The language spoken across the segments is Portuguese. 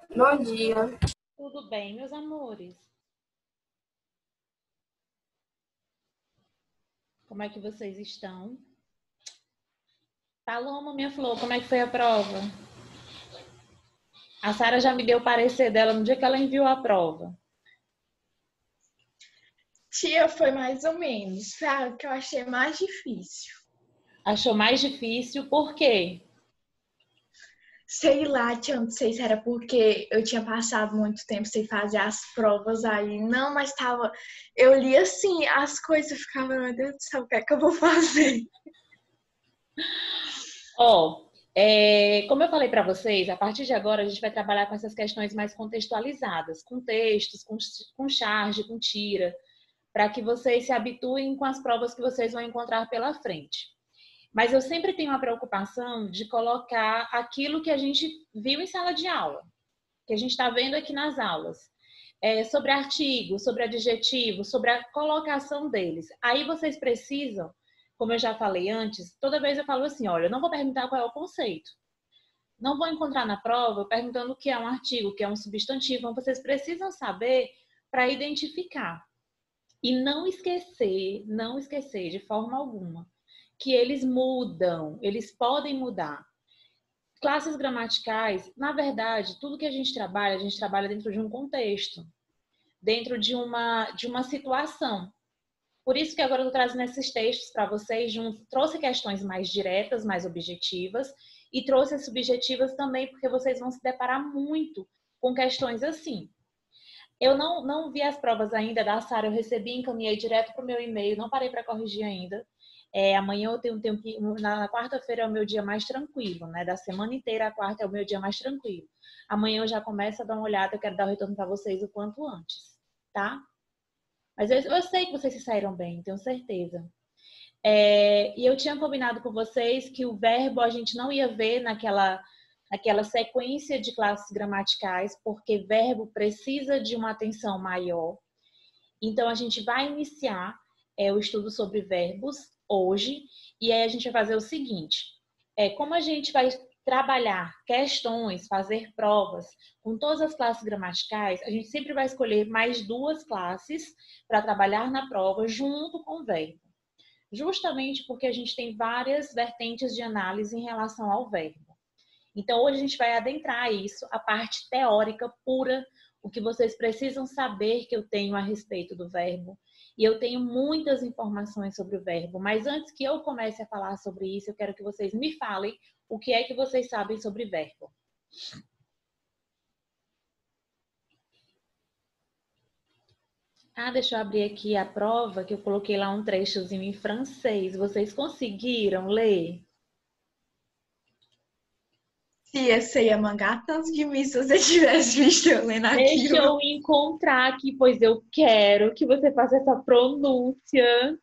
Bom dia. Tudo bem, meus amores? Como é que vocês estão? Paloma, minha flor, como é que foi a prova? A Sara já me deu o parecer dela no dia que ela enviou a prova. Tia, foi mais ou menos. Foi a que eu achei mais difícil. Achou mais difícil, por quê? Sei lá, tia, não sei se era porque eu tinha passado muito tempo sem fazer as provas aí. Não, mas tava. Eu li assim, as coisas e ficava, meu Deus do céu, o que é que eu vou fazer? Ó, como eu falei para vocês, a partir de agora a gente vai trabalhar com essas questões mais contextualizadas, com textos, com charge, com tira, para que vocês se habituem com as provas que vocês vão encontrar pela frente. Mas eu sempre tenho a preocupação de colocar aquilo que a gente viu em sala de aula, que a gente está vendo aqui nas aulas. Sobre artigos, sobre adjetivos, sobre a colocação deles. Aí vocês precisam, como eu já falei antes, toda vez eu falo assim, olha, eu não vou perguntar qual é o conceito. Não vou encontrar na prova perguntando o que é um artigo, o que é um substantivo. Então, vocês precisam saber para identificar. E não esquecer de forma alguma que eles mudam, eles podem mudar. Classes gramaticais, na verdade, tudo que a gente trabalha dentro de um contexto, dentro de uma situação. Por isso que agora eu estou trazendo esses textos para vocês, trouxe questões mais diretas, mais objetivas, e trouxe as subjetivas também, porque vocês vão se deparar muito com questões assim. Eu não vi as provas ainda da Sara, eu recebi e encaminhei direto para o meu e-mail, não parei para corrigir ainda. Amanhã eu tenho que. Na quarta-feira é o meu dia mais tranquilo, né? Da semana inteira, a quarta é o meu dia mais tranquilo. Amanhã eu já começo a dar uma olhada, eu quero dar o retorno para vocês o quanto antes, tá? Mas eu sei que vocês se saíram bem, tenho certeza. E eu tinha combinado com vocês que o verbo a gente não ia ver naquela sequência de classes gramaticais, porque verbo precisa de uma atenção maior. Então, a gente vai iniciar o estudo sobre verbos hoje, e aí a gente vai fazer o seguinte: como a gente vai trabalhar questões, fazer provas com todas as classes gramaticais, a gente sempre vai escolher mais duas classes para trabalhar na prova junto com o verbo. Justamente porque a gente tem várias vertentes de análise em relação ao verbo. Então, hoje a gente vai adentrar isso, a parte teórica pura, o que vocês precisam saber que eu tenho a respeito do verbo. E eu tenho muitas informações sobre o verbo, mas antes que eu comece a falar sobre isso, eu quero que vocês me falem o que é que vocês sabem sobre verbo. Deixa eu abrir aqui a prova, que eu coloquei lá um trechozinho em francês. Vocês conseguiram ler? Tia, você ia mangar tanto de mim se você tivesse visto eu lendo aquilo. Deixa eu encontrar aqui, pois eu quero que você faça essa pronúncia.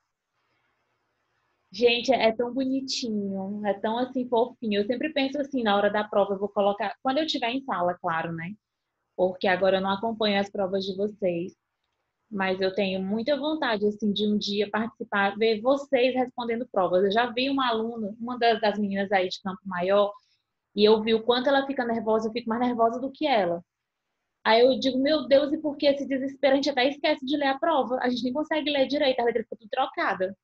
Gente, é tão bonitinho, é tão assim fofinho. Eu sempre penso assim, na hora da prova, eu vou colocar. Quando eu estiver em sala, claro, né? Porque agora eu não acompanho as provas de vocês. Mas eu tenho muita vontade, assim, de um dia participar, ver vocês respondendo provas. Eu já vi uma aluna, uma das meninas aí de Campo Maior, e eu vi o quanto ela fica nervosa, eu fico mais nervosa do que ela. Aí eu digo, meu Deus, e por que esse desespero? A gente até esquece de ler a prova. A gente nem consegue ler direito, a letra fica tudo trocada.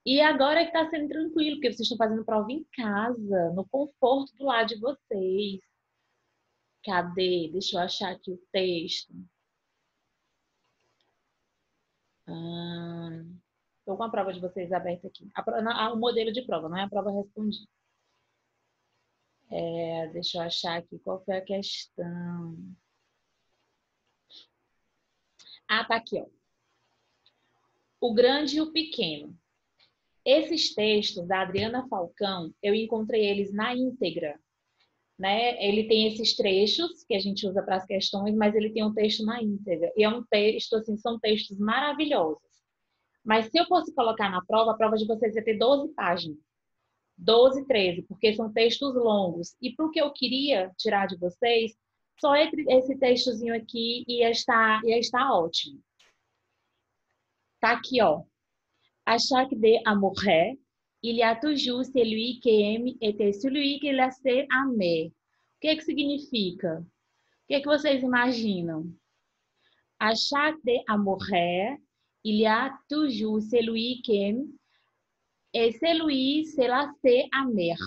E agora é que tá sendo tranquilo, porque vocês estão fazendo prova em casa, no conforto do lado de vocês. Cadê? Deixa eu achar aqui o texto. Estou com a prova de vocês aberta aqui. O modelo de prova, não é a prova respondida. Deixa eu achar aqui qual foi a questão. Tá aqui, ó. O grande e o pequeno. Esses textos da Adriana Falcão, eu encontrei eles na íntegra, né? Ele tem esses trechos que a gente usa para as questões, mas ele tem um texto na íntegra. E é um texto, assim, são textos maravilhosos. Mas se eu fosse colocar na prova, a prova de vocês ia ter 12 páginas. 12, 13, porque são textos longos. E para o que eu queria tirar de vocês, só esse textozinho aqui ia estar ótimo. Tá aqui, ó. À chaque de amoureux, il y a toujours celui qui aime et celui qui laisse aimer. O que significa? que vocês imaginam? À chaque de amourer, il y a toujours celui qui aime et celui cela c'est amer.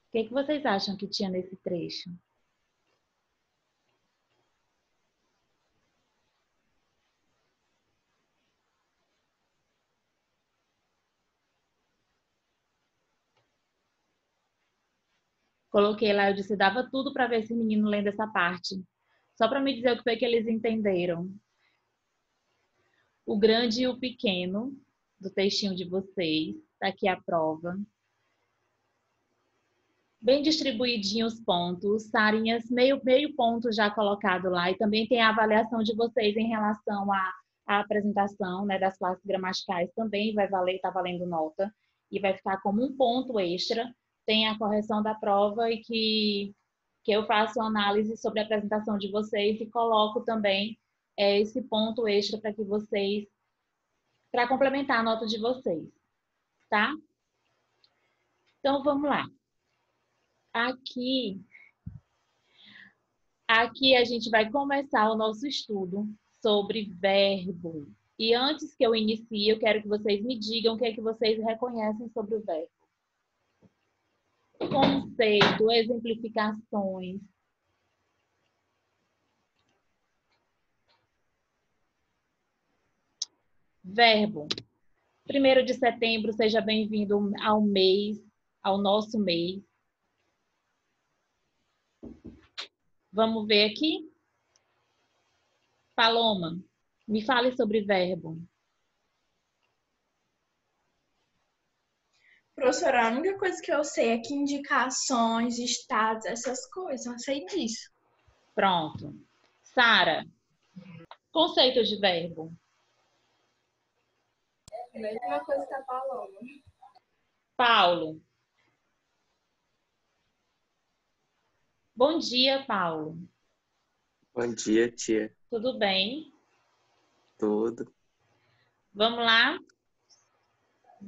O que vocês acham que tinha nesse trecho? Coloquei lá, eu disse, dava tudo para ver esse menino lendo essa parte. Só para me dizer o que foi que eles entenderam. O grande e o pequeno, do textinho de vocês. Tá aqui a prova. Bem distribuidinho os pontos. Sarinhas, meio ponto já colocado lá. E também tem a avaliação de vocês em relação à apresentação, né, das classes gramaticais. Também vai valer, tá valendo nota. E vai ficar como um ponto extra. Tem a correção da prova e que eu faço análise sobre a apresentação de vocês e coloco também esse ponto extra para que vocês, para complementar a nota de vocês, tá? Então, vamos lá. Aqui a gente vai começar o nosso estudo sobre verbo. E antes que eu inicie, eu quero que vocês me digam o que é que vocês reconhecem sobre o verbo. Conceito, exemplificações. Verbo. 1º de setembro, seja bem-vindo ao mês, ao nosso mês. Vamos ver aqui? Paloma, me fale sobre verbo. Professora, a única coisa que eu sei é que indicações, estados, essas coisas, eu sei disso. Pronto. Sara, conceito de verbo. A mesma coisa que a Paloma. Paulo. Bom dia, Paulo. Bom dia, tia. Tudo bem? Tudo. Vamos lá?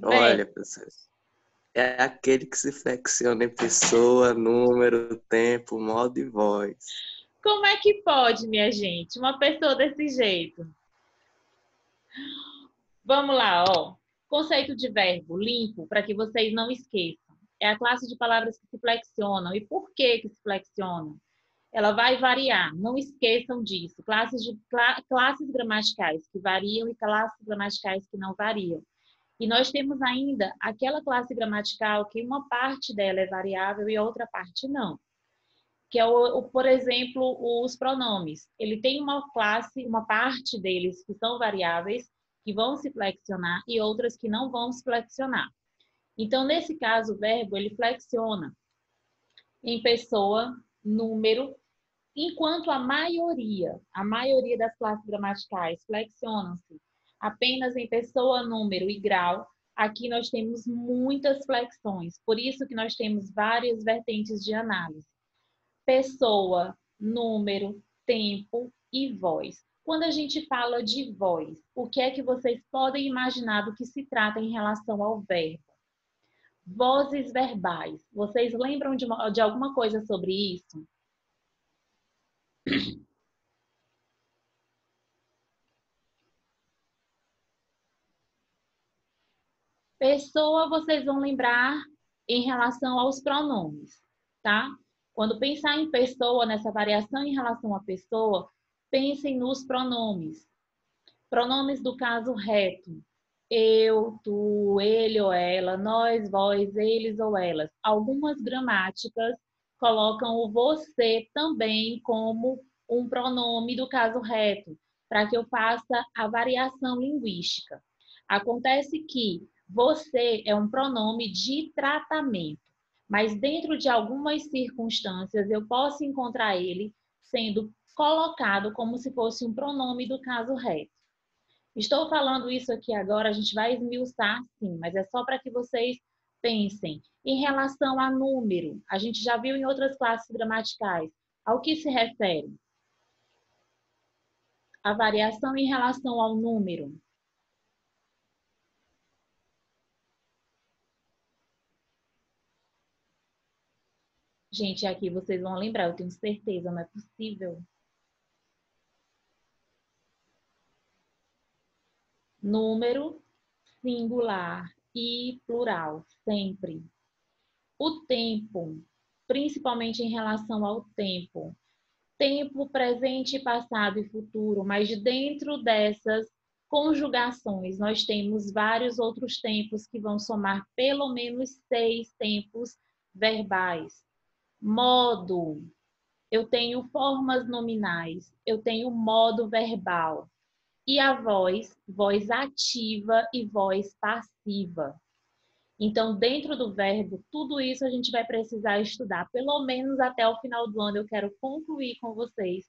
Olha, professor, é aquele que se flexiona em pessoa, número, tempo, modo e voz. Como é que pode, minha gente? Uma pessoa desse jeito. Vamos lá, ó. Conceito de verbo, limpo, para que vocês não esqueçam. É a classe de palavras que se flexionam. E por que se flexionam? Ela vai variar, não esqueçam disso. Classes gramaticais que variam e classes gramaticais que não variam. E nós temos ainda aquela classe gramatical que uma parte dela é variável e outra parte não. Que é, por exemplo, os pronomes. Ele tem uma classe, uma parte deles que são variáveis, que vão se flexionar, e outras que não vão se flexionar. Então, nesse caso, o verbo, ele flexiona em pessoa, número, enquanto a maioria das classes gramaticais flexionam-se apenas em pessoa, número e grau. Aqui nós temos muitas flexões, por isso que nós temos várias vertentes de análise. Pessoa, número, tempo e voz. Quando a gente fala de voz, o que é que vocês podem imaginar do que se trata em relação ao verbo? Vozes verbais. Vocês lembram de alguma coisa sobre isso? Pessoa, vocês vão lembrar em relação aos pronomes, tá? Quando pensar em pessoa, nessa variação em relação à pessoa, pensem nos pronomes. Pronomes do caso reto. Eu, tu, ele ou ela, nós, vós, eles ou elas. Algumas gramáticas colocam o você também como um pronome do caso reto, para que eu faça a variação linguística. Acontece que você é um pronome de tratamento, mas dentro de algumas circunstâncias eu posso encontrar ele sendo colocado como se fosse um pronome do caso reto. Estou falando isso aqui agora, a gente vai esmiuçar sim, mas é só para que vocês pensem. Em relação a número, a gente já viu em outras classes gramaticais. Ao que se refere? A variação em relação ao número. Gente, aqui vocês vão lembrar, eu tenho certeza, não é possível. Número, singular e plural, sempre. O tempo, principalmente em relação ao tempo. Tempo, presente, passado e futuro, mas dentro dessas conjugações, nós temos vários outros tempos que vão somar pelo menos 6 tempos verbais. Modo, eu tenho formas nominais, eu tenho modo verbal. E a voz, voz ativa e voz passiva. Então, dentro do verbo, tudo isso a gente vai precisar estudar. Pelo menos até o final do ano eu quero concluir com vocês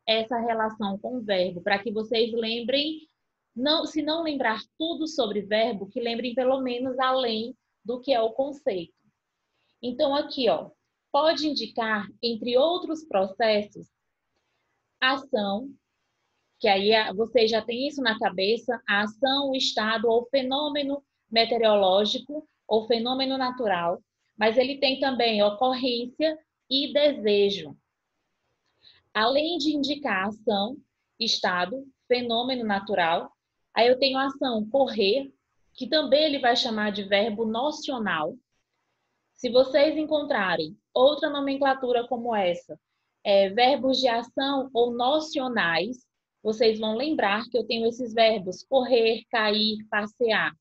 essa relação com o verbo, para que vocês lembrem, não, se não lembrar tudo sobre verbo, que lembrem pelo menos além do que é o conceito. Então, aqui, ó, pode indicar, entre outros processos, ação, que aí você já tem isso na cabeça, a ação, o estado ou fenômeno meteorológico ou fenômeno natural, mas ele tem também ocorrência e desejo. Além de indicar ação, estado, fenômeno natural, aí eu tenho a ação correr, que também ele vai chamar de verbo nocional. Se vocês encontrarem outra nomenclatura como essa, verbos de ação ou nocionais, vocês vão lembrar que eu tenho esses verbos correr, cair, passear.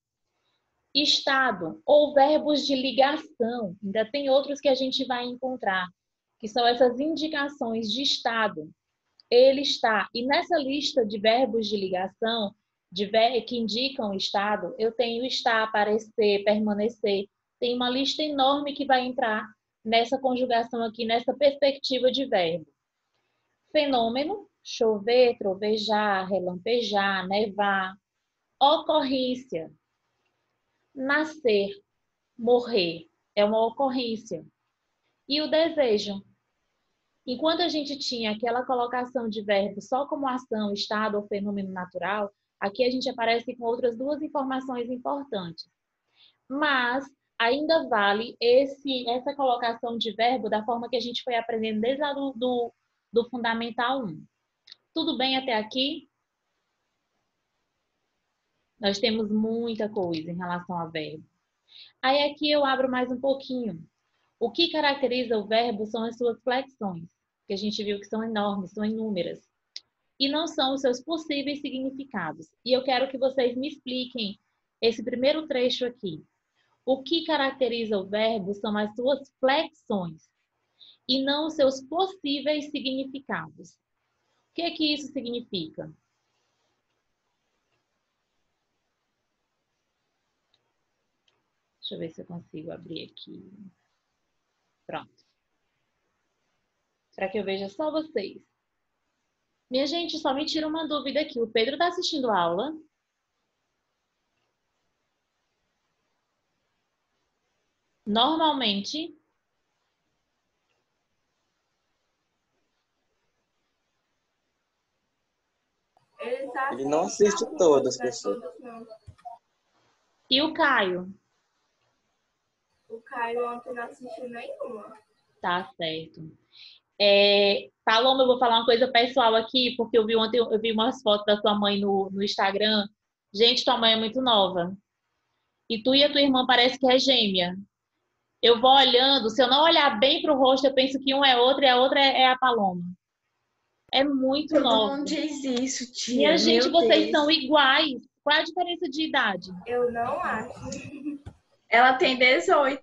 Estado ou verbos de ligação, ainda tem outros que a gente vai encontrar, que são essas indicações de estado. Ele está, e nessa lista de verbos de ligação, que indicam estado, eu tenho estar, aparecer, permanecer. Tem uma lista enorme que vai entrar nessa conjugação aqui, nessa perspectiva de verbo. Fenômeno, chover, trovejar, relampejar, nevar. Ocorrência, nascer, morrer, é uma ocorrência. E o desejo. Enquanto a gente tinha aquela colocação de verbo só como ação, estado ou fenômeno natural, aqui a gente aparece com outras duas informações importantes. Mas ainda vale essa colocação de verbo da forma que a gente foi aprendendo desde lá do Fundamental 1. Tudo bem até aqui? Nós temos muita coisa em relação a verbo. Aí aqui eu abro mais um pouquinho. O que caracteriza o verbo são as suas flexões, que a gente viu que são enormes, são inúmeras. E não são os seus possíveis significados. E eu quero que vocês me expliquem esse primeiro trecho aqui. O que caracteriza o verbo são as suas flexões e não os seus possíveis significados. O que é que isso significa? Deixa eu ver se eu consigo abrir aqui. Pronto. Para que eu veja só vocês. Minha gente, só me tira uma dúvida aqui. O Pedro está assistindo a aula? Normalmente, ele não assiste todas, pessoas. E o Caio? O Caio ontem não assistiu nenhuma. Tá certo. Paloma, eu vou falar uma coisa pessoal aqui, porque eu vi ontem, eu vi umas fotos da sua mãe no Instagram. Gente, tua mãe é muito nova. E tu e a tua irmã parece que é gêmea. Eu vou olhando, se eu não olhar bem pro rosto, eu penso que um é outro e a outra é a Paloma. É muito Todo nova. mundo diz isso, tia. Minha gente, Meu vocês Deus. são iguais. Qual é a diferença de idade? Eu não acho. Ela tem 18.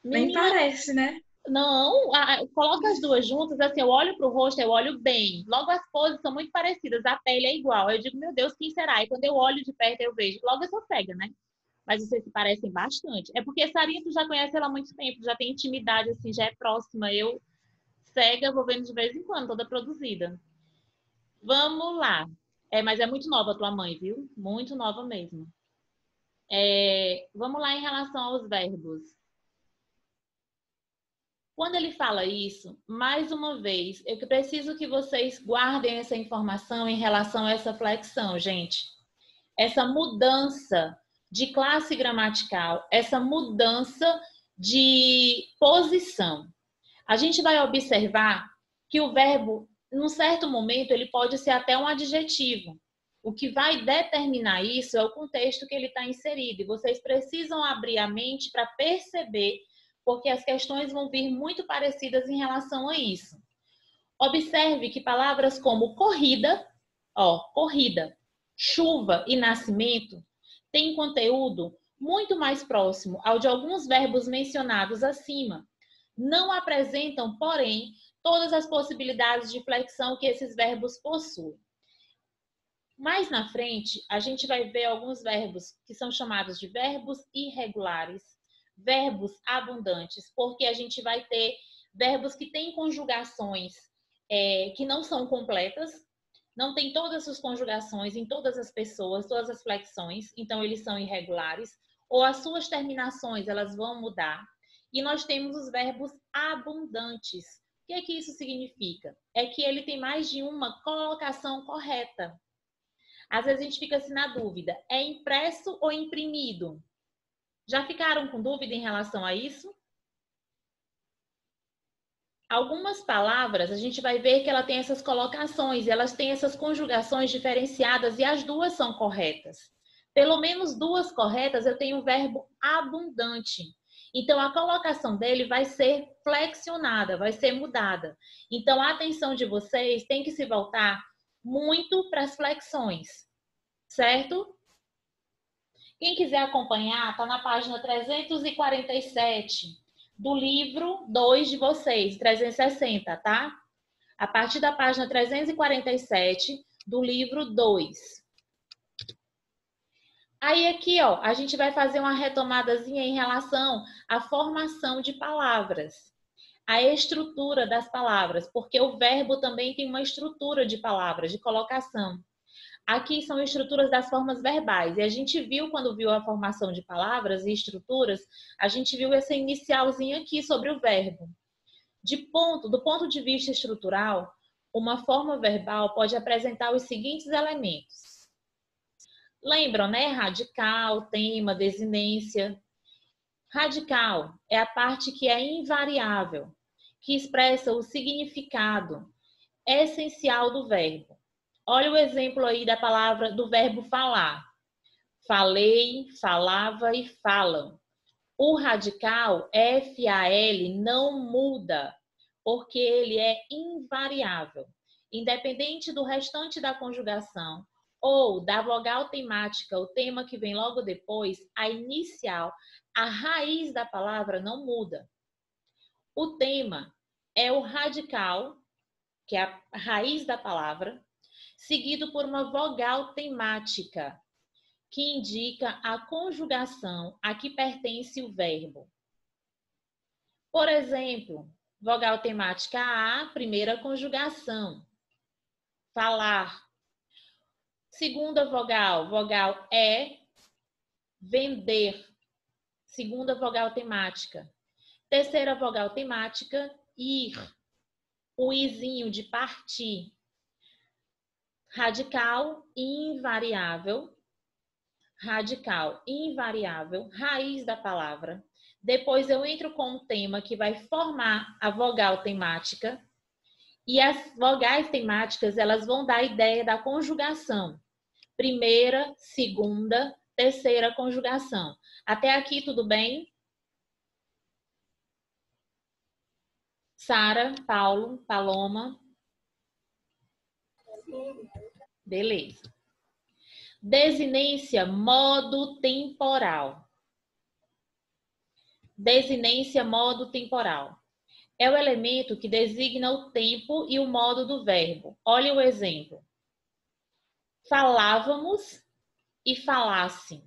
Nem Menina, parece, né? não, coloca as duas juntas, assim, eu olho pro rosto, eu olho bem. Logo as poses são muito parecidas, a pele é igual. Eu digo, meu Deus, quem será? E quando eu olho de perto, eu vejo. Logo eu sou cega, né? Mas vocês se parecem bastante. É porque Sarinha, tu já conhece ela há muito tempo, já tem intimidade, assim, já é próxima. Eu, cega, vou vendo de vez em quando, toda produzida. Vamos lá. Mas é muito nova a tua mãe, viu? Muito nova mesmo. Vamos lá em relação aos verbos. Quando ele fala isso, mais uma vez, eu preciso que vocês guardem essa informação em relação a essa flexão, gente. Essa mudança de classe gramatical, essa mudança de posição. A gente vai observar que o verbo, num certo momento, ele pode ser até um adjetivo. O que vai determinar isso é o contexto que ele está inserido. E vocês precisam abrir a mente para perceber, porque as questões vão vir muito parecidas em relação a isso. Observe que palavras como corrida, corrida, chuva e nascimento têm conteúdo muito mais próximo ao de alguns verbos mencionados acima. Não apresentam, porém, todas as possibilidades de flexão que esses verbos possuem. Mais na frente, a gente vai ver alguns verbos que são chamados de verbos irregulares, verbos abundantes, porque a gente vai ter verbos que têm conjugações que não são completas, não tem todas as conjugações em todas as pessoas, todas as flexões, então eles são irregulares, ou as suas terminações, elas vão mudar. E nós temos os verbos abundantes. O que é que isso significa? É que ele tem mais de uma colocação correta. Às vezes a gente fica assim na dúvida, é impresso ou imprimido? Já ficaram com dúvida em relação a isso? Algumas palavras, a gente vai ver que ela tem essas colocações, elas têm essas conjugações diferenciadas e as duas são corretas. Pelo menos duas corretas, eu tenho o verbo abundante. Então, a colocação dele vai ser flexionada, vai ser mudada. Então, a atenção de vocês tem que se voltar muito para as flexões, certo? Quem quiser acompanhar, está na página 347 do livro 2 de vocês, 360, tá? A partir da página 347 do livro 2. Aí aqui, ó, a gente vai fazer uma retomadazinha em relação à formação de palavras, a estrutura das palavras, porque o verbo também tem uma estrutura de palavras, de colocação. Aqui são estruturas das formas verbais. E a gente viu, quando viu a formação de palavras e estruturas, a gente viu essa inicialzinha aqui sobre o verbo. Do ponto de vista estrutural, uma forma verbal pode apresentar os seguintes elementos. Lembram, né? Radical, tema, desinência. Radical é a parte que é invariável, que expressa o significado essencial do verbo. Olha o exemplo aí da palavra, do verbo falar. Falei, falava e falam. O radical, FAL, não muda, porque ele é invariável. Independente do restante da conjugação ou da vogal temática, o tema que vem logo depois, a inicial, a raiz da palavra não muda. O tema é o radical, que é a raiz da palavra, seguido por uma vogal temática, que indica a conjugação a que pertence o verbo. Por exemplo, vogal temática A, primeira conjugação. Falar. Segunda vogal, vogal E, vender. Segunda vogal temática. Terceira vogal temática, ir. O izinho de partir. Radical, invariável, raiz da palavra. Depois eu entro com um tema que vai formar a vogal temática. E as vogais temáticas, elas vão dar a ideia da conjugação. Primeira, segunda, terceira conjugação. Até aqui tudo bem? Sara, Paulo, Paloma? Beleza. Desinência, modo temporal. Desinência, modo temporal. É o elemento que designa o tempo e o modo do verbo. Olha o exemplo. Falávamos e falasse.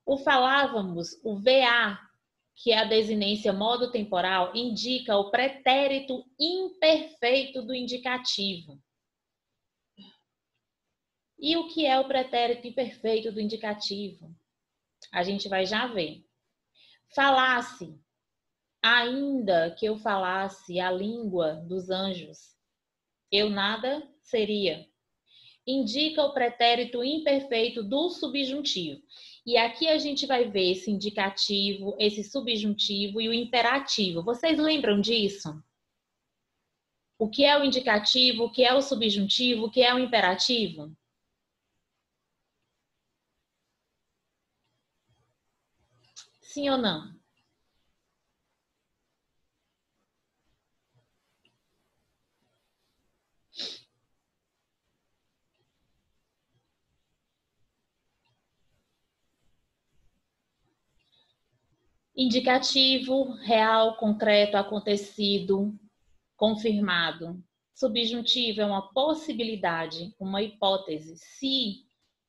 O falávamos, o VA, que é a desinência modo temporal, indica o pretérito imperfeito do indicativo. E o que é o pretérito imperfeito do indicativo? A gente vai já ver. Falasse, ainda que eu falasse a língua dos anjos, eu nada seria. Indica o pretérito imperfeito do subjuntivo. E aqui a gente vai ver esse indicativo, esse subjuntivo e o imperativo. Vocês lembram disso? O que é o indicativo, o que é o subjuntivo, o que é o imperativo? Sim ou não? Indicativo, real, concreto, acontecido, confirmado. Subjuntivo é uma possibilidade, uma hipótese. Se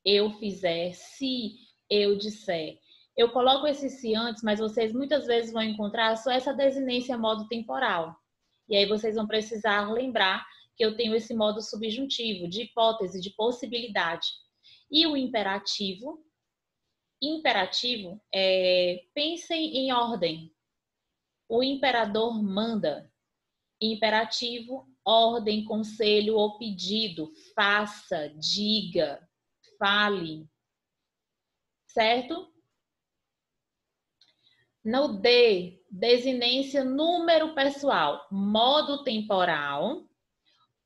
eu fizer, se eu disser. Eu coloco esse se antes, mas vocês muitas vezes vão encontrar só essa desinência modo temporal. E aí vocês vão precisar lembrar que eu tenho esse modo subjuntivo, de hipótese, de possibilidade. E o imperativo? Imperativo pensem em ordem. O imperador manda. Imperativo, ordem, conselho ou pedido. Faça, diga, fale. Certo? No D, desinência número pessoal, modo temporal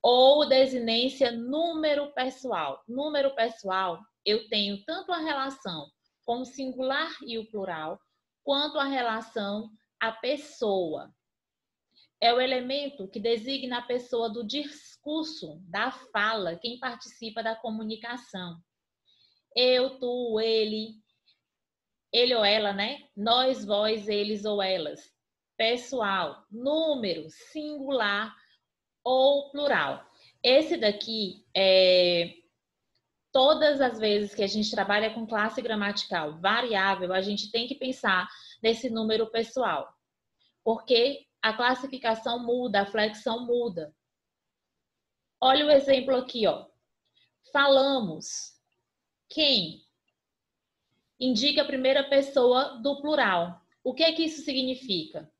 ou desinência número pessoal. Número pessoal, eu tenho tanto a relação com o singular e o plural, quanto a relação a pessoa. É o elemento que designa a pessoa do discurso, da fala, quem participa da comunicação. Eu, tu, ele ou ela, né? Nós, vós, eles ou elas. Pessoal, número, singular ou plural. Esse daqui todas as vezes que a gente trabalha com classe gramatical variável, a gente tem que pensar nesse número pessoal. Porque a classificação muda, a flexão muda. Olha o exemplo aqui, ó. Falamos. Quem? Indica a primeira pessoa do plural. O que é que isso significa?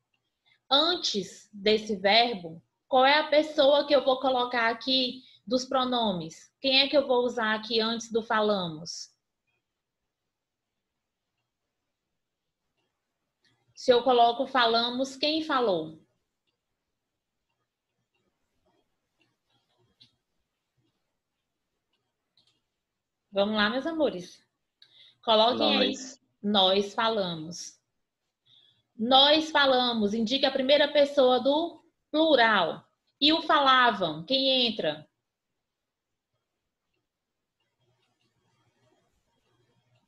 Antes desse verbo, qual é a pessoa que eu vou colocar aqui dos pronomes? Quem é que eu vou usar aqui antes do falamos? Se eu coloco falamos, quem falou? Vamos lá, meus amores. Coloquem aí. Nós falamos. Nós falamos, indica a primeira pessoa do plural. E o falavam, quem entra?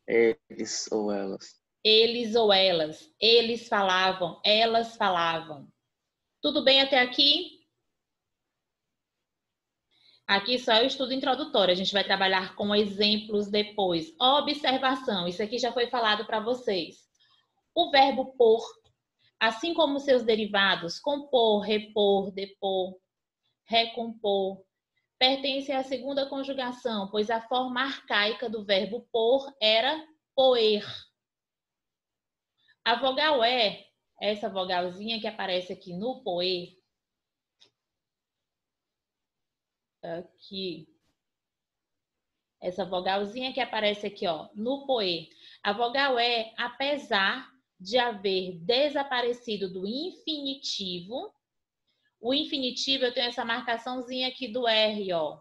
Eles ou elas. Eles ou elas. Eles falavam, elas falavam. Tudo bem até aqui? Aqui só é o estudo introdutório. A gente vai trabalhar com exemplos depois. Observação. Isso aqui já foi falado para vocês. O verbo por, assim como seus derivados, compor, repor, depor, recompor, pertence à segunda conjugação, pois a forma arcaica do verbo por era poer. A vogal E, essa vogalzinha que aparece aqui no poer, aqui, essa vogalzinha que aparece aqui, ó, no poer, a vogal E, apesar de haver desaparecido do infinitivo, o infinitivo, eu tenho essa marcaçãozinha aqui do R, ó.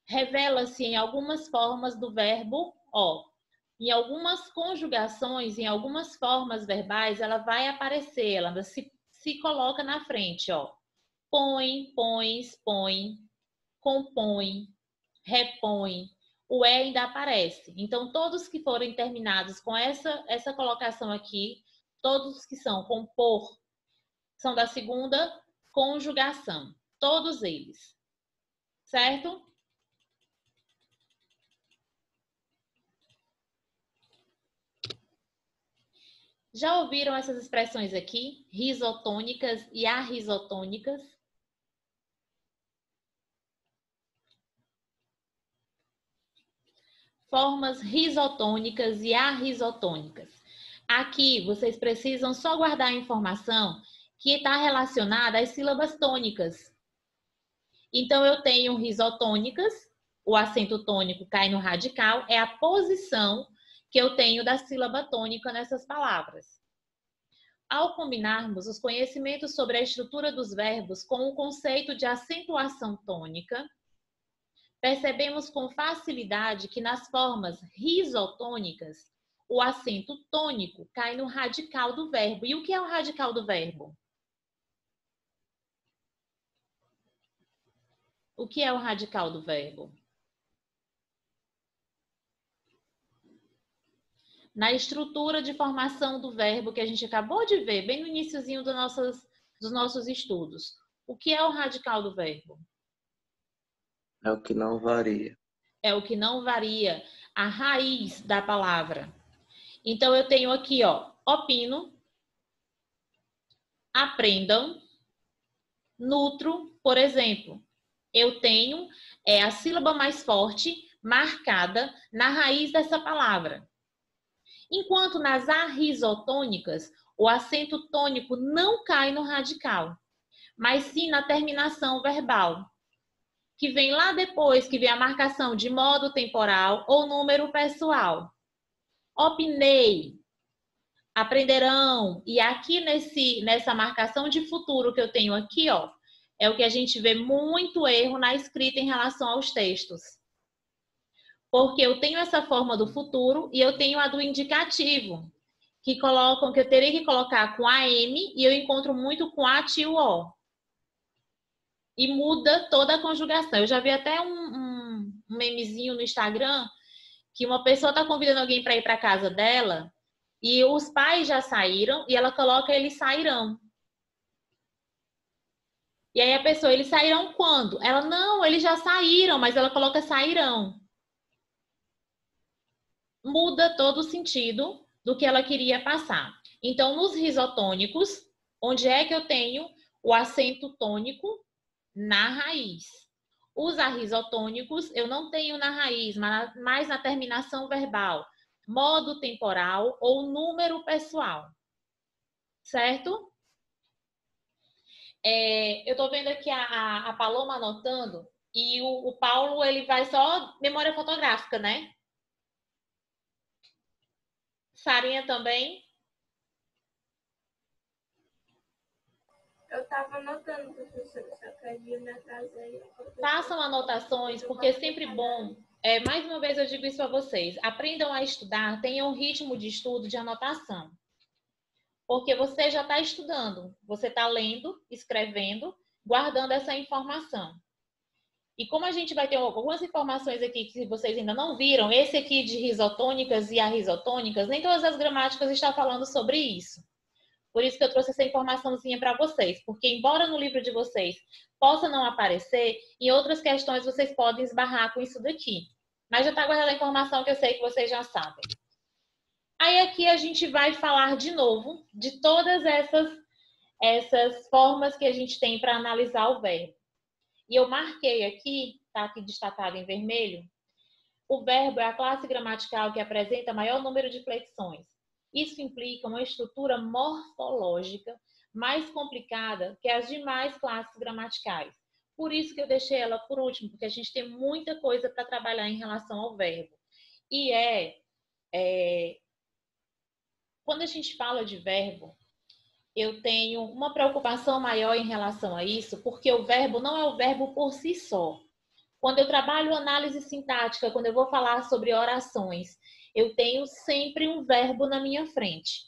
Revela-se em algumas formas do verbo, ó. Em algumas conjugações, em algumas formas verbais, ela vai aparecer, ela se coloca na frente, ó. Põe, pões, põe, compõe, repõe. O E ainda aparece. Então, todos que forem terminados com essa colocação aqui, todos que são compor, são da segunda conjugação. Todos eles. Certo? Já ouviram essas expressões aqui? Risotônicas e arrisotônicas? Formas risotônicas e arrisotônicas. Aqui, vocês precisam só guardar a informação que está relacionada às sílabas tônicas. Então, eu tenho risotônicas, o acento tônico cai no radical, é a posição que eu tenho da sílaba tônica nessas palavras. Ao combinarmos os conhecimentos sobre a estrutura dos verbos com o conceito de acentuação tônica, percebemos com facilidade que nas formas risotônicas, o acento tônico cai no radical do verbo. E o que é o radical do verbo? O que é o radical do verbo? Na estrutura de formação do verbo que a gente acabou de ver, bem no iniciozinho dos nossos estudos. O que é o radical do verbo? É o que não varia. É o que não varia, a raiz da palavra. Então, eu tenho aqui, ó, opino, aprendam, nutro, por exemplo. Eu tenho a sílaba mais forte marcada na raiz dessa palavra. Enquanto nas arrisotônicas, o acento tônico não cai no radical, mas sim na terminação verbal, que vem lá depois, que vem a marcação de modo temporal ou número pessoal. Opinei, aprenderão. E aqui nessa marcação de futuro que eu tenho aqui, ó, é o que a gente vê muito erro na escrita em relação aos textos. Porque eu tenho essa forma do futuro e eu tenho a do indicativo, que colocam que eu teria que colocar com AM e eu encontro muito com AT e o O. E muda toda a conjugação. Eu já vi até um memezinho no Instagram que uma pessoa está convidando alguém para ir para casa dela e os pais já saíram e ela coloca eles sairão. E aí a pessoa, eles sairão quando? Ela, não, eles já saíram, mas ela coloca sairão. Muda todo o sentido do que ela queria passar. Então, nos risotônicos, onde é que eu tenho o acento tônico? Na raiz. Os arrisotônicos eu não tenho na raiz, mas na terminação verbal, modo temporal ou número pessoal. Certo? Eu tô vendo aqui a Paloma anotando e o Paulo, ele vai só memória fotográfica, né? Sarinha também? Eu estava anotando, professora, só que aí eu me atrasei. Façam anotações, porque é sempre bom. Mais uma vez eu digo isso para vocês. Aprendam a estudar, tenham um ritmo de estudo, de anotação. Porque você já está estudando, você está lendo, escrevendo, guardando essa informação. E como a gente vai ter algumas informações aqui que vocês ainda não viram, esse aqui de risotônicas e arrisotônicas, nem todas as gramáticas estão falando sobre isso. Por isso que eu trouxe essa informaçãozinha para vocês, porque embora no livro de vocês possa não aparecer, em outras questões vocês podem esbarrar com isso daqui. Mas já está guardada a informação que eu sei que vocês já sabem. Aí aqui a gente vai falar de novo de todas essas formas que a gente tem para analisar o verbo. E eu marquei aqui, está aqui destacado em vermelho, o verbo é a classe gramatical que apresenta maior número de flexões. Isso implica uma estrutura morfológica mais complicada que as demais classes gramaticais. Por isso que eu deixei ela por último, porque a gente tem muita coisa para trabalhar em relação ao verbo. E quando a gente fala de verbo, eu tenho uma preocupação maior em relação a isso, porque o verbo não é o verbo por si só. Quando eu trabalho análise sintática, quando eu vou falar sobre orações, eu tenho sempre um verbo na minha frente.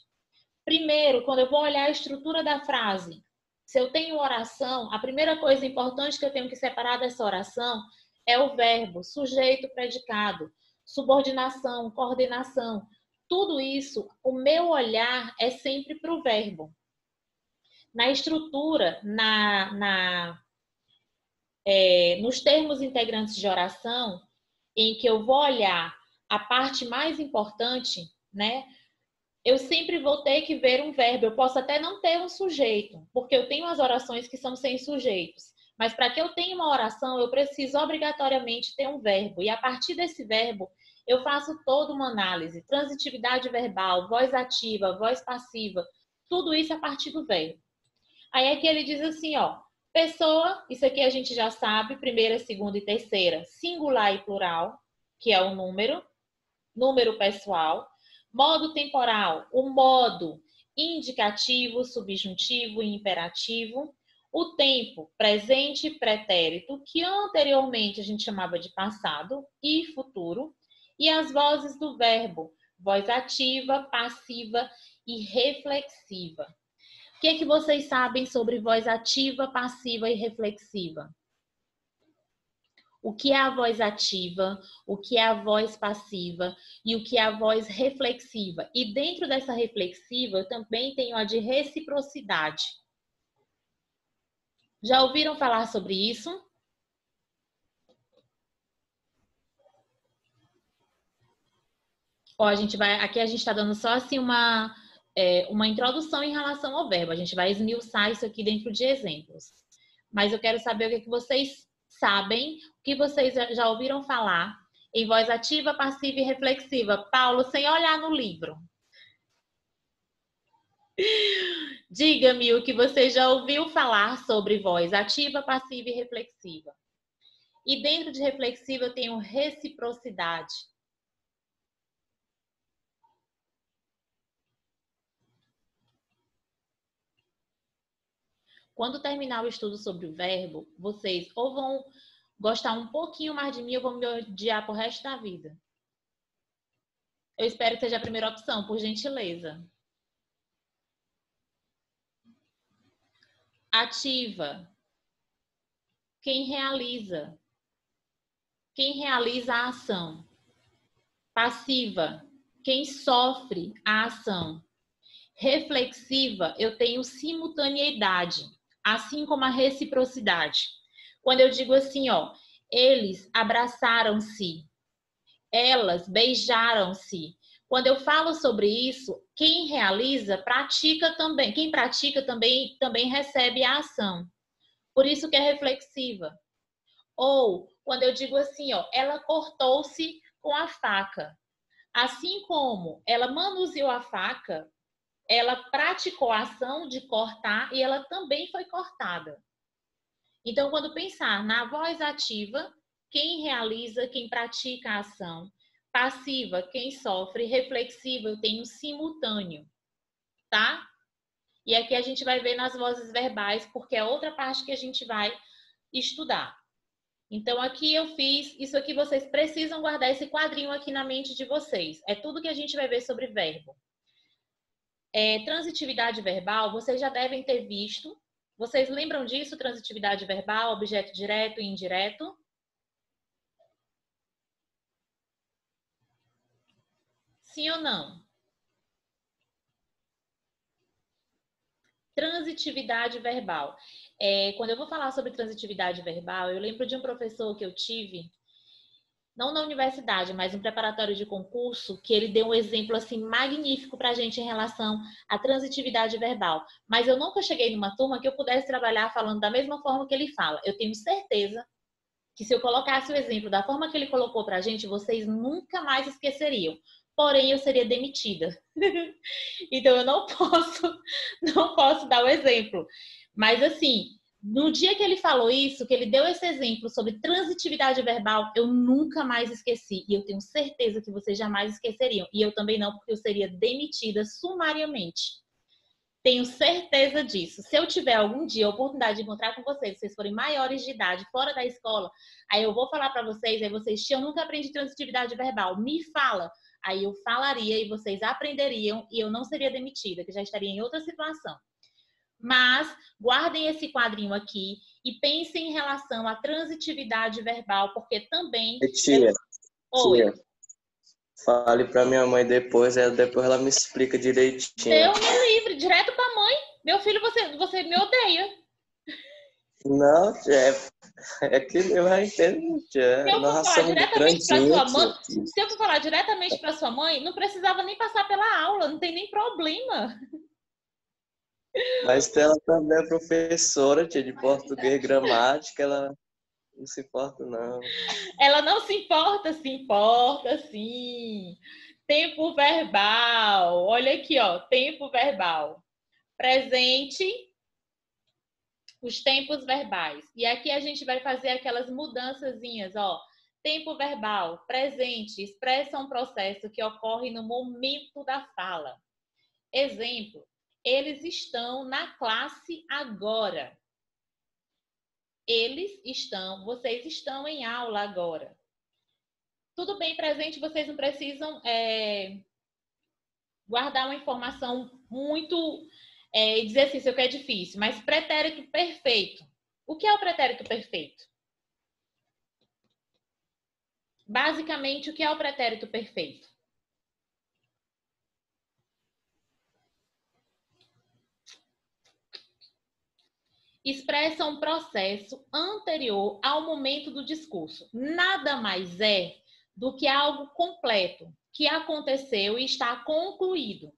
Primeiro, quando eu vou olhar a estrutura da frase, se eu tenho oração, a primeira coisa importante que eu tenho que separar dessa oração é o verbo, sujeito, predicado, subordinação, coordenação. Tudo isso, o meu olhar é sempre para o verbo. Na estrutura, nos termos integrantes de oração, em que eu vou olhar a parte mais importante, né? Eu sempre vou ter que ver um verbo. Eu posso até não ter um sujeito, porque eu tenho as orações que são sem sujeitos. Mas para que eu tenha uma oração, eu preciso obrigatoriamente ter um verbo. E a partir desse verbo, eu faço toda uma análise. Transitividade verbal, voz ativa, voz passiva. Tudo isso a partir do verbo. Aí aqui ele diz assim, ó. Pessoa, isso aqui a gente já sabe, primeira, segunda e terceira, singular e plural, que é o número pessoal. Modo temporal, o modo indicativo, subjuntivo e imperativo. O tempo, presente e pretérito, que anteriormente a gente chamava de passado e futuro. E as vozes do verbo, voz ativa, passiva e reflexiva. O que é que vocês sabem sobre voz ativa, passiva e reflexiva? O que é a voz ativa, o que é a voz passiva e o que é a voz reflexiva. E dentro dessa reflexiva, eu também tenho a de reciprocidade. Já ouviram falar sobre isso? Ó, aqui a gente está dando só assim uma introdução em relação ao verbo. A gente vai esmiuçar isso aqui dentro de exemplos. Mas eu quero saber o que vocês sabem, o que vocês já ouviram falar em voz ativa, passiva e reflexiva. Paulo, sem olhar no livro. Diga-me o que você já ouviu falar sobre voz ativa, passiva e reflexiva. E dentro de reflexiva eu tenho reciprocidade. Quando terminar o estudo sobre o verbo, vocês ou vão gostar um pouquinho mais de mim ou vão me odiar pro resto da vida. Eu espero que seja a primeira opção, por gentileza. Ativa. Quem realiza. Quem realiza a ação. Passiva. Quem sofre a ação. Reflexiva, eu tenho simultaneidade, assim como a reciprocidade. Quando eu digo assim, ó, eles abraçaram-se, elas beijaram-se. Quando eu falo sobre isso, quem realiza, pratica também. Quem pratica também recebe a ação. Por isso que é reflexiva. Ou, quando eu digo assim, ó, ela cortou-se com a faca. Assim como ela manuseou a faca, ela praticou a ação de cortar e ela também foi cortada. Então, quando pensar na voz ativa, quem realiza, quem pratica a ação. Passiva, quem sofre. Reflexiva, eu tenho simultâneo, tá? E aqui a gente vai ver nas vozes verbais, porque é outra parte que a gente vai estudar. Então, aqui eu fiz, isso aqui vocês precisam guardar esse quadrinho aqui na mente de vocês. É tudo que a gente vai ver sobre verbo. Transitividade verbal, vocês já devem ter visto. Vocês lembram disso? Transitividade verbal, objeto direto e indireto? Sim ou não? Transitividade verbal. Quando eu vou falar sobre transitividade verbal, eu lembro de um professor que eu tive, não na universidade, mas no preparatório de concurso, que ele deu um exemplo assim magnífico para a gente em relação à transitividade verbal. Mas eu nunca cheguei numa turma que eu pudesse trabalhar falando da mesma forma que ele fala. Eu tenho certeza que se eu colocasse o exemplo da forma que ele colocou para a gente, vocês nunca mais esqueceriam. Porém, eu seria demitida. Então, eu não posso dar o exemplo. Mas, assim, no dia que ele falou isso, que ele deu esse exemplo sobre transitividade verbal, eu nunca mais esqueci. E eu tenho certeza que vocês jamais esqueceriam. E eu também não, porque eu seria demitida sumariamente. Tenho certeza disso. Se eu tiver algum dia a oportunidade de encontrar com vocês, se vocês forem maiores de idade, fora da escola, aí eu vou falar para vocês, aí vocês, eu nunca aprendi transitividade verbal, me fala. Aí eu falaria e vocês aprenderiam e eu não seria demitida, que já estaria em outra situação. Mas guardem esse quadrinho aqui e pensem em relação à transitividade verbal, porque também... Tia, fale para minha mãe depois ela me explica direitinho. Deus me livre, direto para a mãe. Meu filho, você me odeia. Não, é que eu já entendo. Se eu for falar diretamente para sua mãe, não precisava nem passar pela aula, não tem nem problema. Mas ela também é professora, tia, de português e gramática, ela não se importa, não. Ela não se importa, sim. Tempo verbal. Olha aqui, ó, tempo verbal. Presente, os tempos verbais. E aqui a gente vai fazer aquelas mudançazinhas, ó. Tempo verbal, presente, expressa um processo que ocorre no momento da fala. Exemplo, eles estão na classe agora. Eles estão, vocês estão em aula agora. Tudo bem, presente, vocês não precisam guardar uma informação muito e dizer assim, isso aqui é difícil, mas pretérito perfeito. O que é o pretérito perfeito? Basicamente, o que é o pretérito perfeito? Expressa um processo anterior ao momento do discurso. Nada mais é do que algo completo, que aconteceu e está concluído.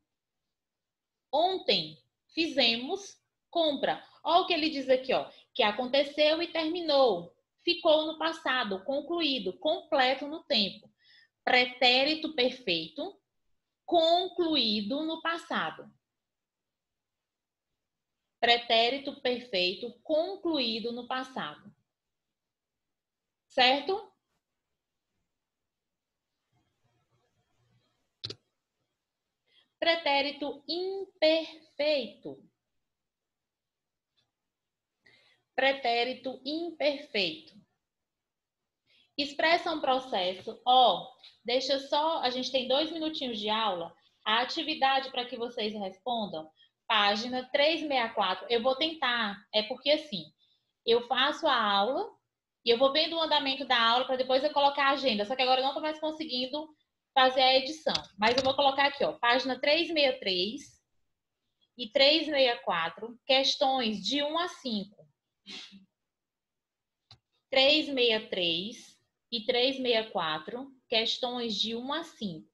Ontem fizemos compra. Olha o que ele diz aqui, ó, que aconteceu e terminou. Ficou no passado, concluído, completo no tempo. Pretérito perfeito, concluído no passado. Pretérito perfeito, concluído no passado. Certo? Pretérito imperfeito. Pretérito imperfeito. Expressa um processo. Deixa só, a gente tem 2 minutinhos de aula. A atividade para que vocês respondam, página 364. Eu vou tentar, porque assim, eu faço a aula e eu vou vendo o andamento da aula para depois eu colocar a agenda. Só que agora eu não estou mais conseguindo fazer a edição. Mas eu vou colocar aqui, página 363 e 364, questões de 1 a 5. 363 e 364, questões de 1 a 5.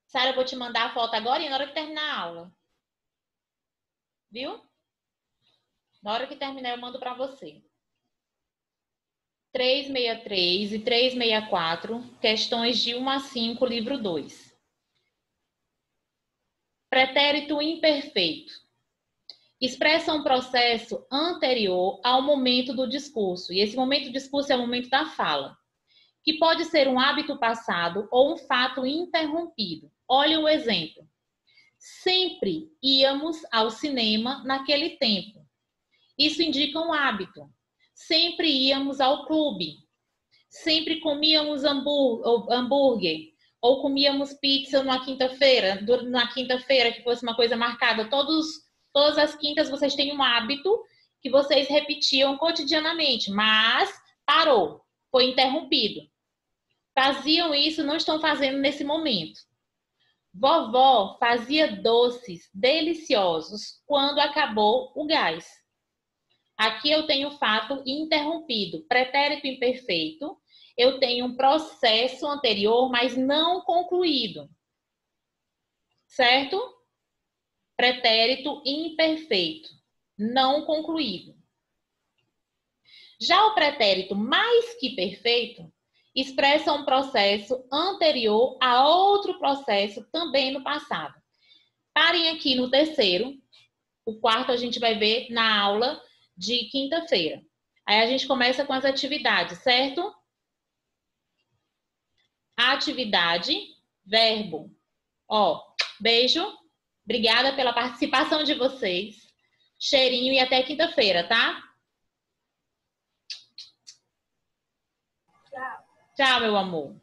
Sara, eu vou te mandar a foto agora e na hora que terminar a aula. Viu? Na hora que terminar eu mando para você. 363 e 364, questões de 1 a 5, livro 2. Pretérito imperfeito. Expressa um processo anterior ao momento do discurso. E esse momento do discurso é o momento da fala, que pode ser um hábito passado ou um fato interrompido. Olha o exemplo. Sempre íamos ao cinema naquele tempo. Isso indica um hábito. Sempre íamos ao clube. Sempre comíamos hambúrguer. Ou comíamos pizza na quinta-feira. Na quinta-feira, que fosse uma coisa marcada. Todas as quintas vocês têm um hábito que vocês repetiam cotidianamente. Mas parou. Foi interrompido. Faziam isso, não estão fazendo nesse momento. Vovó fazia doces deliciosos quando acabou o gás. Aqui eu tenho fato interrompido, pretérito imperfeito. Eu tenho um processo anterior, mas não concluído. Certo? Pretérito imperfeito, não concluído. Já o pretérito mais que perfeito expressa um processo anterior a outro processo também no passado. Parem aqui no terceiro. O quarto a gente vai ver na aula de quinta-feira. Aí a gente começa com as atividades, certo? Atividade, verbo. Beijo. Obrigada pela participação de vocês. Cheirinho e até quinta-feira, tá? Tchau. Tchau, meu amor.